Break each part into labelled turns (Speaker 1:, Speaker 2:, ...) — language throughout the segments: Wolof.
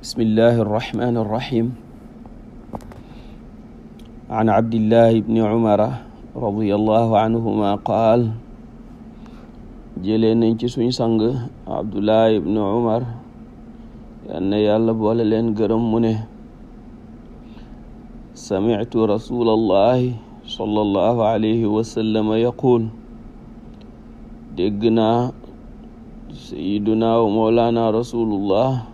Speaker 1: bismillahi irrahmani irrahim an abdillahi ibni umara radiallahu anhuma qaal jëlee nañ ci suñ sang abdullahi ibni umar yal na yàlla boole leen gërëm mu ne sami'tu rasulallahi sallallahu alayhi wa sallam yaqul dégg naa sayiduna wa mawlana rasulullah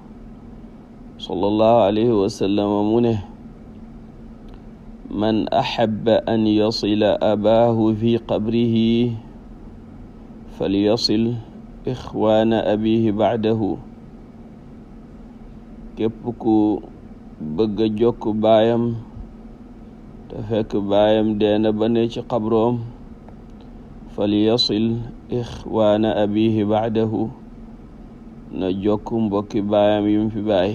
Speaker 1: sallallahu alayhi wa sallam mu ne man ahabba an yasila abaahu fi qabrihi falyasil ixwaana abihi bacdahu képp ku bëgg a jokk baayam te fekk baayam deena ba ne ci qabroom falyasil ixwaana abihi bacdahu na jokk mbokki baayam yum fi baay.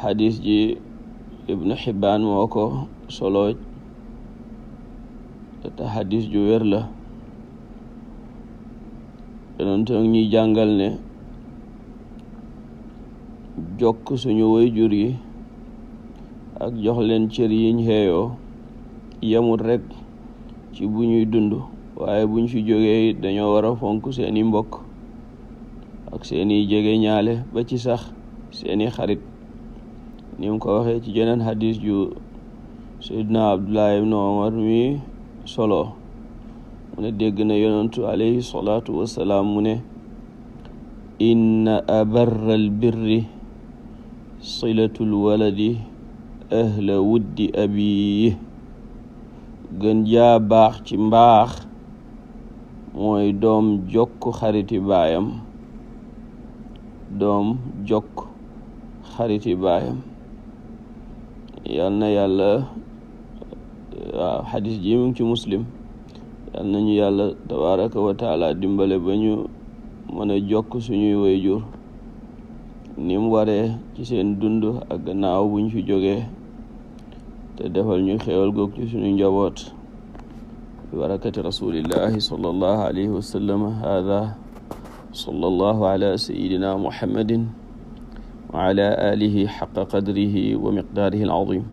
Speaker 1: xadis ji ibnu Xibbaan moo ko solo te xadis ju wér la. Yonent ñuy jàngal ne jokk suñu waajur yi ak jox leen cër yiñ xeeyoo yamul rek ci bu ñuy dund waaye buñ fi jógee dañoo war a fonk seeni mbokk ak seeni jege ñaale ba ci sax seeni xarit ni mu ko waxee ci jeneen xadis ju Seydina Abdullah ibn Umar mi solo mu ne dégg na yonentu alayhi salaatu wassalaam mu ne inna abarral birri silatul waladi ahla wuddi abi gën jaa baax ci mbaax mooy doom jokk xariti baayam yal na yàlla waaw xadis ji mu ngi ci muslim yal nañu yàlla tabaraka wa taala dimbale ba ñu mën a jokk suñuy wayjur ni mu waree ci seen dund ak gannaaw buñ fi jógee te defal ñu xéewal goog ci suñu njaboot bi barakati rasulillahi sallallahu alayhi wa sallam hada sallallahu ala sayidina muhammadin wa ala alihi xaqa qadrihi wa miqdaarihi al-azim.